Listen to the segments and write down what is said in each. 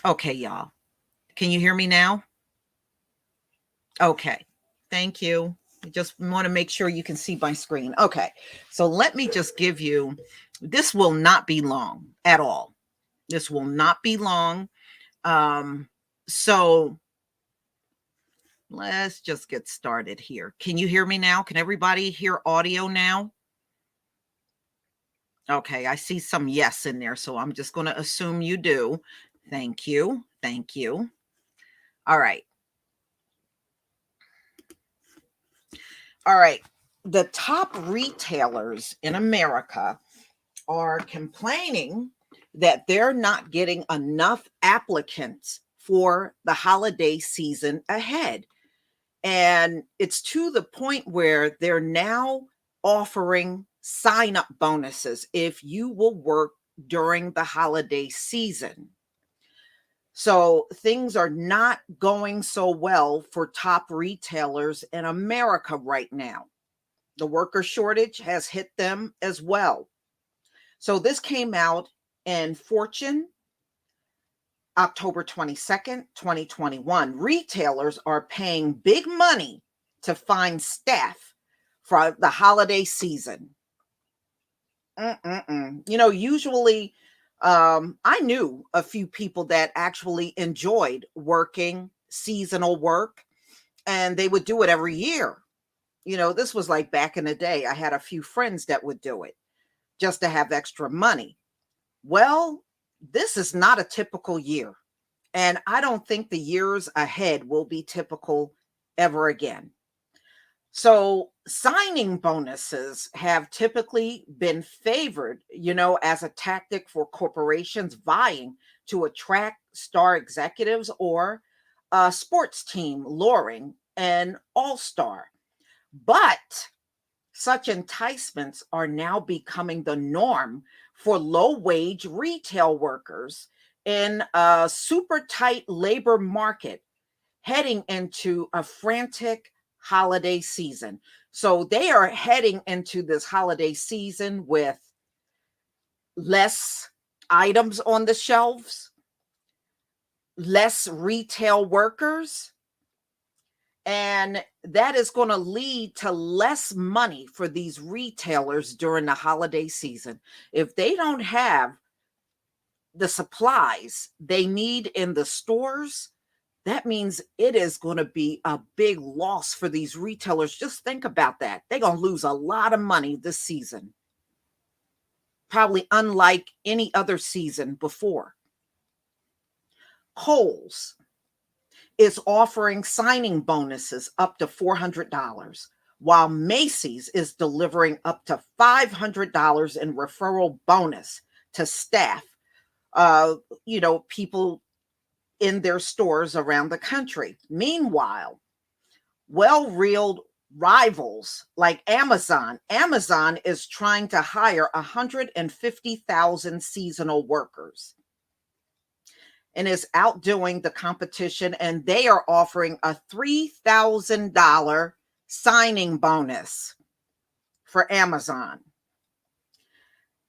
Okay, y'all. Can you hear me now? Okay. Thank you. I just want to make sure you can see my screen. Okay. So let me just give you this will not be long at all. This will not be long. Um, so let's just get started here. Can you hear me now? Can everybody hear audio now? Okay, I see some yes in there, so I'm just going to assume you do. Thank you. Thank you. All right. All right. The top retailers in America are complaining that they're not getting enough applicants for the holiday season ahead. And it's to the point where they're now offering sign up bonuses if you will work during the holiday season. So things are not going so well for top retailers in America right now. The worker shortage has hit them as well. So this came out in Fortune October 22nd, 2021. Retailers are paying big money to find staff for the holiday season. Usually, I knew a few people that actually enjoyed working seasonal work, and they would do it every year. This was like back in the day. I had a few friends that would do it just to have extra money. Well, this is not a typical year. And I don't think the years ahead will be typical ever again. So, signing bonuses have typically been favored, as a tactic for corporations vying to attract star executives or a sports team luring an all star. But such enticements are now becoming the norm for low wage retail workers in a super tight labor market heading into a frantic holiday season. So they are heading into this holiday season with less items on the shelves, less retail workers, and that is going to lead to less money for these retailers during the holiday season. If they don't have the supplies they need in the stores, that means it is going to be a big loss for these retailers. Just think about that. They're going to lose a lot of money this season, probably unlike any other season before. Kohl's is offering signing bonuses up to $400, while Macy's is delivering up to $500 in referral bonus to staff, uh, people in their stores around the country. Meanwhile, well-reeled rivals like Amazon is trying to hire 150,000 seasonal workers and is outdoing the competition, and they are offering a $3,000 signing bonus for Amazon.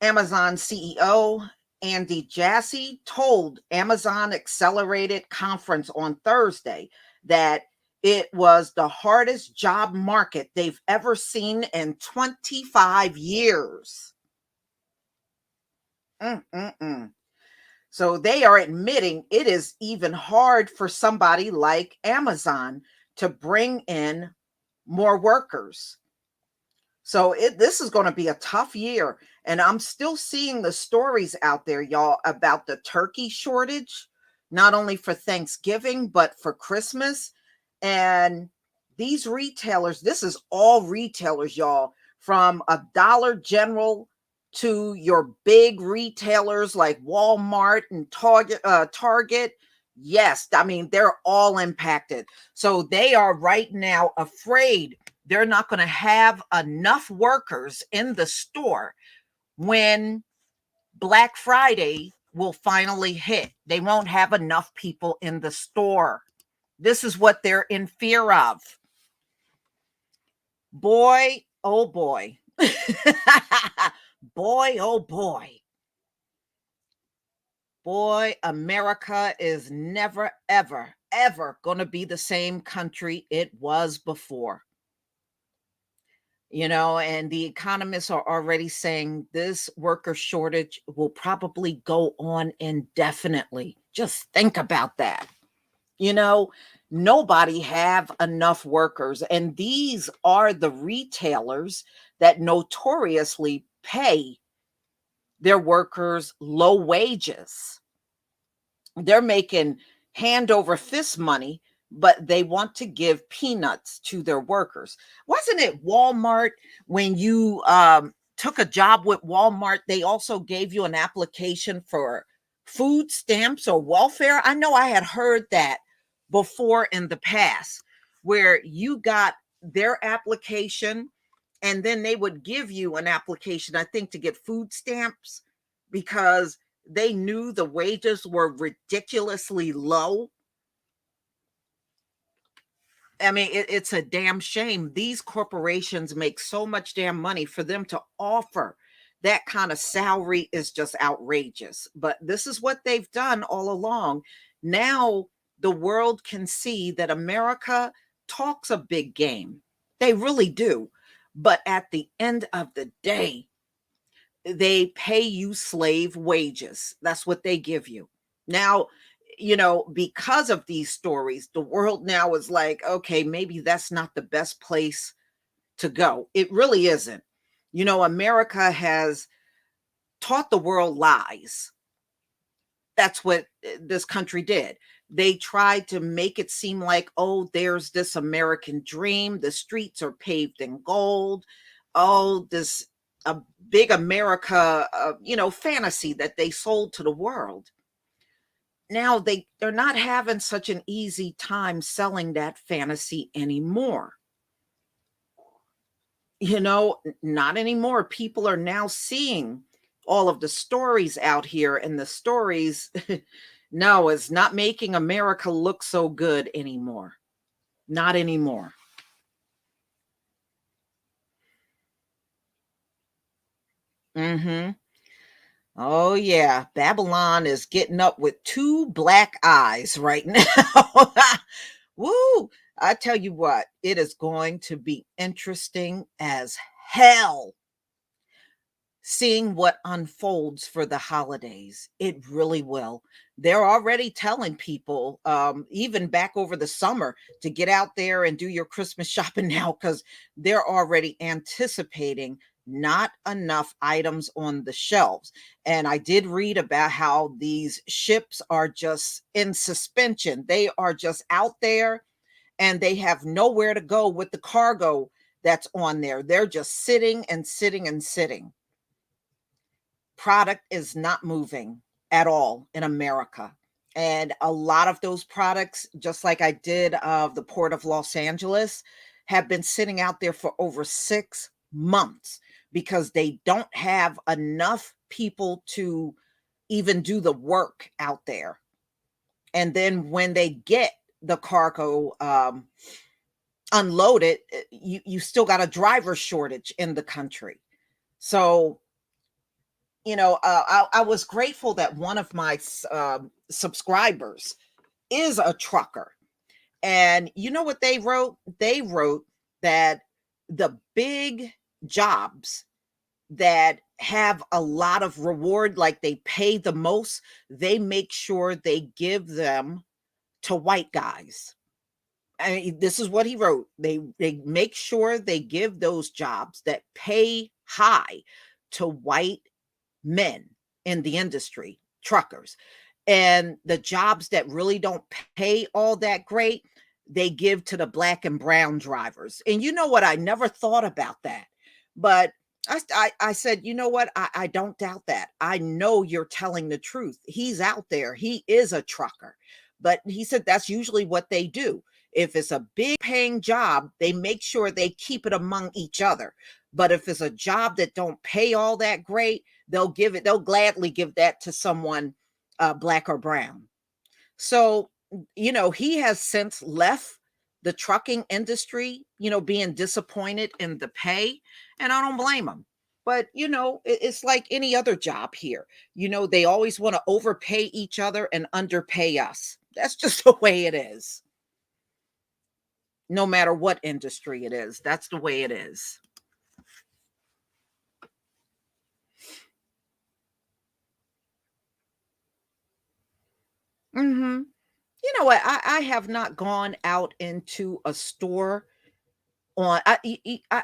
Amazon CEO Andy Jassy told Amazon Accelerated Conference on Thursday that it was the hardest job market they've ever seen in 25 years. Mm-mm-mm. So they are admitting it is even hard for somebody like Amazon to bring in more workers. So this is going to be a tough year. And I'm still seeing the stories out there, y'all, about the turkey shortage, not only for Thanksgiving, but for Christmas. And these retailers, this is all retailers, y'all, from a Dollar General to your big retailers like Walmart and Target. Yes, I mean, they're all impacted. So they are right now afraid they're not going to have enough workers in the store when Black Friday will finally hit. They won't have enough people in the store. This is what they're in fear of. Boy, oh boy. Boy, oh boy. Boy, America is never, ever, ever going to be the same country it was before. And the economists are already saying this worker shortage will probably go on indefinitely. Just think about that. You know, Nobody have enough workers, and these are the retailers that notoriously pay their workers low wages. They're making hand over fist money, but they want to give peanuts to their workers. Wasn't it Walmart when you took a job with Walmart? They also gave you an application for food stamps or welfare. I know I had heard that before in the past, where you got their application and then they would give you an application, I think, to get food stamps because they knew the wages were ridiculously low. I mean, it's a damn shame. These corporations make so much damn money for them to offer that kind of salary is just outrageous. But this is what they've done all along. Now the world can see that America talks a big game. They really do. But at the end of the day, they pay you slave wages. That's what they give you. Now, because of these stories, the world now is like, okay, maybe that's not the best place to go. It really isn't. America has taught the world lies. That's what this country did. They tried to make it seem like, oh, there's this American dream. The streets are paved in gold. Oh, this a big America, fantasy that they sold to the world. Now they're not having such an easy time selling that fantasy anymore. Not anymore. People are now seeing all of the stories out here, and the stories no, it's not making America look so good anymore. Not anymore. Mhm. Oh yeah, Babylon is getting up with two black eyes right now. Woo! I tell you what, it is going to be interesting as hell seeing what unfolds for the holidays. It really will. They're already telling people, even back over the summer, to get out there and do your Christmas shopping now because they're already anticipating not enough items on the shelves. And I did read about how these ships are just in suspension, they are just out there and they have nowhere to go with the cargo that's on there. They're just sitting and sitting and sitting. Product is not moving at all in America. And a lot of those products, just like I did of the Port of Los Angeles, have been sitting out there for over 6 months because they don't have enough people to even do the work out there. And then when they get the cargo unloaded, you still got a driver shortage in the country. So I was grateful that one of my subscribers is a trucker. And you know what they wrote? They wrote that the big jobs that have a lot of reward, like they pay the most, they make sure they give them to white guys. I mean, this is what he wrote. They make sure they give those jobs that pay high to white men in the industry, truckers. And the jobs that really don't pay all that great, they give to the black and brown drivers. And you know what? I never thought about that. But I said, you know what? I don't doubt that. I know you're telling the truth. He's out there. He is a trucker. But he said that's usually what they do. If it's a big paying job, they make sure they keep it among each other. But if it's a job that don't pay all that great, they'll gladly give that to someone black or brown. So, he has since left the trucking industry, being disappointed in the pay, and I don't blame him. But, it's like any other job here. They always want to overpay each other and underpay us. That's just the way it is. No matter what industry it is, that's the way it is. Mhm. You know what? I have not gone out into a store on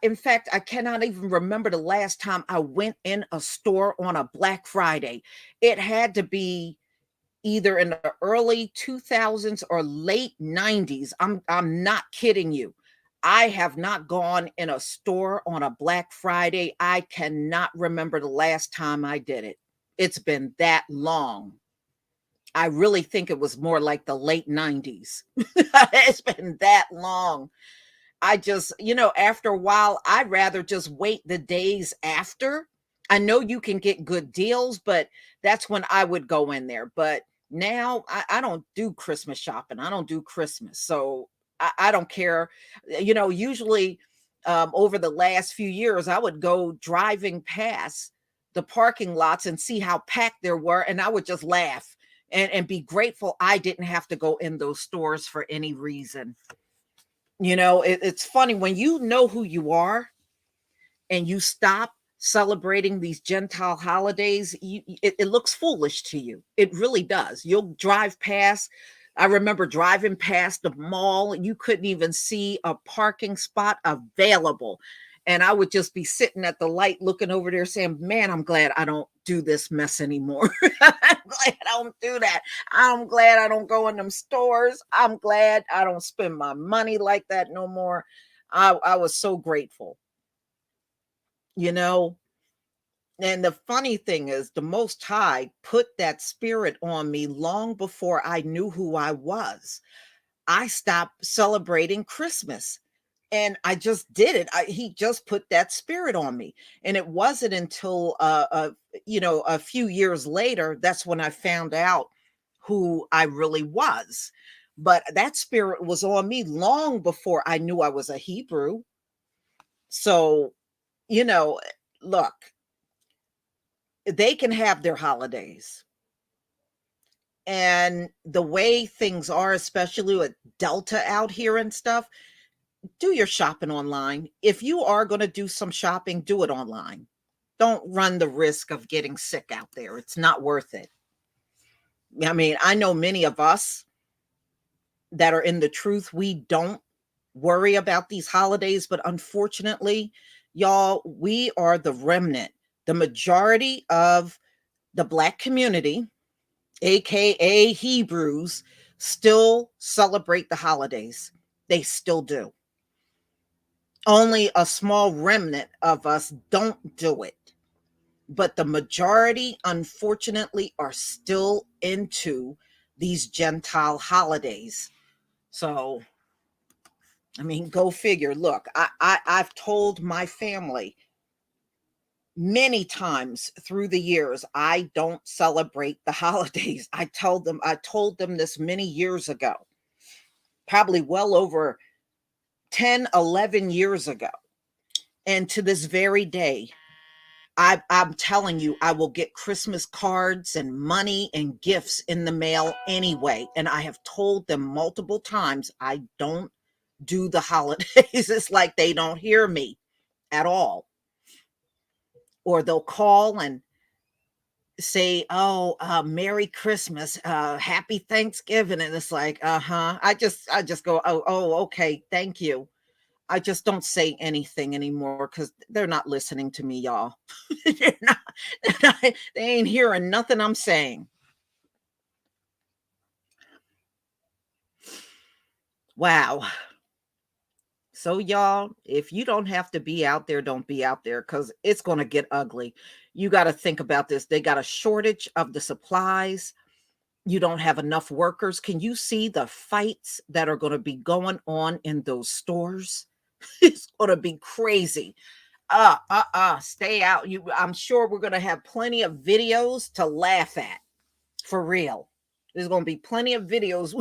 in fact, I cannot even remember the last time I went in a store on a Black Friday. It had to be either in the early 2000s or late 90s. I'm not kidding you. I have not gone in a store on a Black Friday. I cannot remember the last time I did it. It's been that long. I really think it was more like the late 90s. It's been that long. I just, after a while, I'd rather just wait the days after. I know you can get good deals, but that's when I would go in there. But now I don't do Christmas shopping. I don't do Christmas. So I don't care. Usually over the last few years, I would go driving past the parking lots and see how packed there were. And I would just laugh and be grateful I didn't have to go in those stores for any reason. It's funny when you know who you are and you stop celebrating these Gentile holidays, it looks foolish to you. It really does. You'll drive past. I remember driving past the mall. You couldn't even see a parking spot available. And I would just be sitting at the light looking over there saying, man, I'm glad I don't do this mess anymore. I'm glad I don't do that. I'm glad I don't go in them stores. I'm glad I don't spend my money like that no more. I was so grateful, you know. And the funny thing is, the Most High put that spirit on me long before I knew who I was. I stopped celebrating Christmas. And I just did it. He just put that spirit on me. And it wasn't until a few years later that's when I found out who I really was. But that spirit was on me long before I knew I was a Hebrew. So, you know, look, they can have their holidays. And the way things are, especially with Delta out here and stuff, do your shopping online. If you are going to do some shopping, do it online. Don't run the risk of getting sick out there. It's not worth it. I mean, I know many of us that are in the truth, we don't worry about these holidays, but unfortunately, y'all, we are the remnant. The majority of the Black community, aka Hebrews, still celebrate the holidays. They still do. Only a small remnant of us don't do it. But the majority, unfortunately, are still into these Gentile holidays. So, I mean, go figure. Look, I've told my family many times through the years, I don't celebrate the holidays. I told them this many years ago, probably well over 10, 11 years ago. And to this very day, I'm telling you, I will get Christmas cards and money and gifts in the mail anyway. And I have told them multiple times, I don't do the holidays. It's like they don't hear me at all. Or they'll call and say, "Oh, Merry Christmas, Happy Thanksgiving," and it's like, I just go, "Oh, okay, thank you." I just don't say anything anymore because they're not listening to me, y'all. they're not, they ain't hearing nothing I'm saying. Wow. So, y'all, if you don't have to be out there, don't be out there because it's going to get ugly. You got to think about this. They got a shortage of the supplies. You don't have enough workers. Can you see the fights that are going to be going on in those stores? It's going to be crazy. Stay out. I'm sure we're going to have plenty of videos to laugh at. For real. There's going to be plenty of videos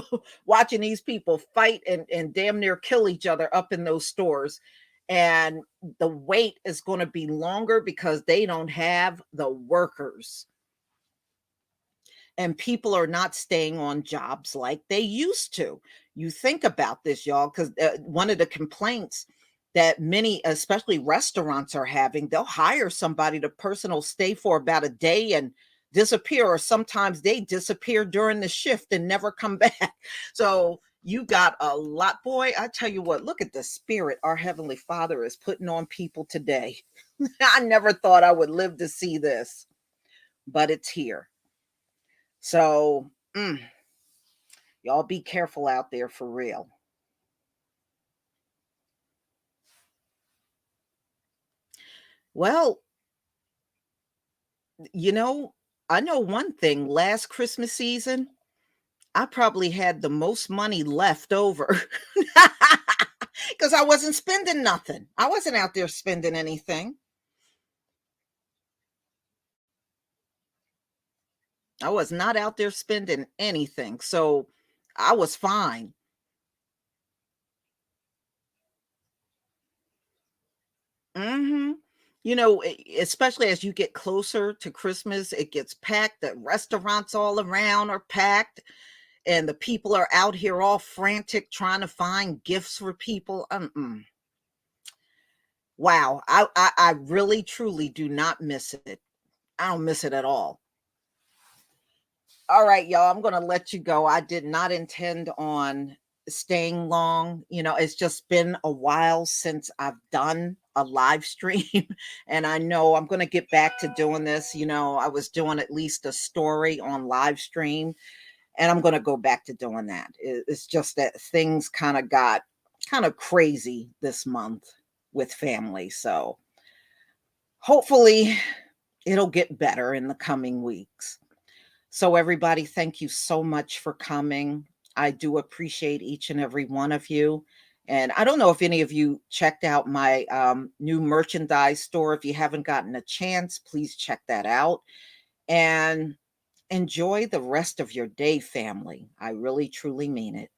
watching these people fight and damn near kill each other up in those stores. and the wait is going to be longer because they don't have the workers, and people are not staying on jobs like they used to. You think about this, y'all, because one of the complaints that many, especially restaurants, are having, they'll hire somebody, the person will stay for about a day and disappear, or sometimes they disappear during the shift and never come back. So you got a lot, boy. I tell you what, look at the spirit our Heavenly Father is putting on people today. I never thought I would live to see this, but it's here. So, y'all be careful out there for real. Well, you know, I know one thing. Last Christmas season, I probably had the most money left over because I wasn't spending nothing. I wasn't out there spending anything. I was not out there spending anything. So I was fine. Hmm. Especially as you get closer to Christmas, it gets packed. The restaurants all around are packed, and the people are out here all frantic trying to find gifts for people. Wow, I really truly do not miss it. I don't miss it at all. All right, y'all, I'm gonna let you go. I did not intend on staying long. It's just been a while since I've done a live stream, and I know I'm gonna get back to doing this. I was doing at least a story on live stream, and I'm going to go back to doing that. It's just that things kind of got kind of crazy this month with family. So hopefully it'll get better in the coming weeks. So, everybody, thank you so much for coming. I do appreciate each and every one of you. And I don't know if any of you checked out my new merchandise store. If you haven't gotten a chance, please check that out. And enjoy the rest of your day, family. I really, truly mean it.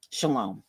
Shalom.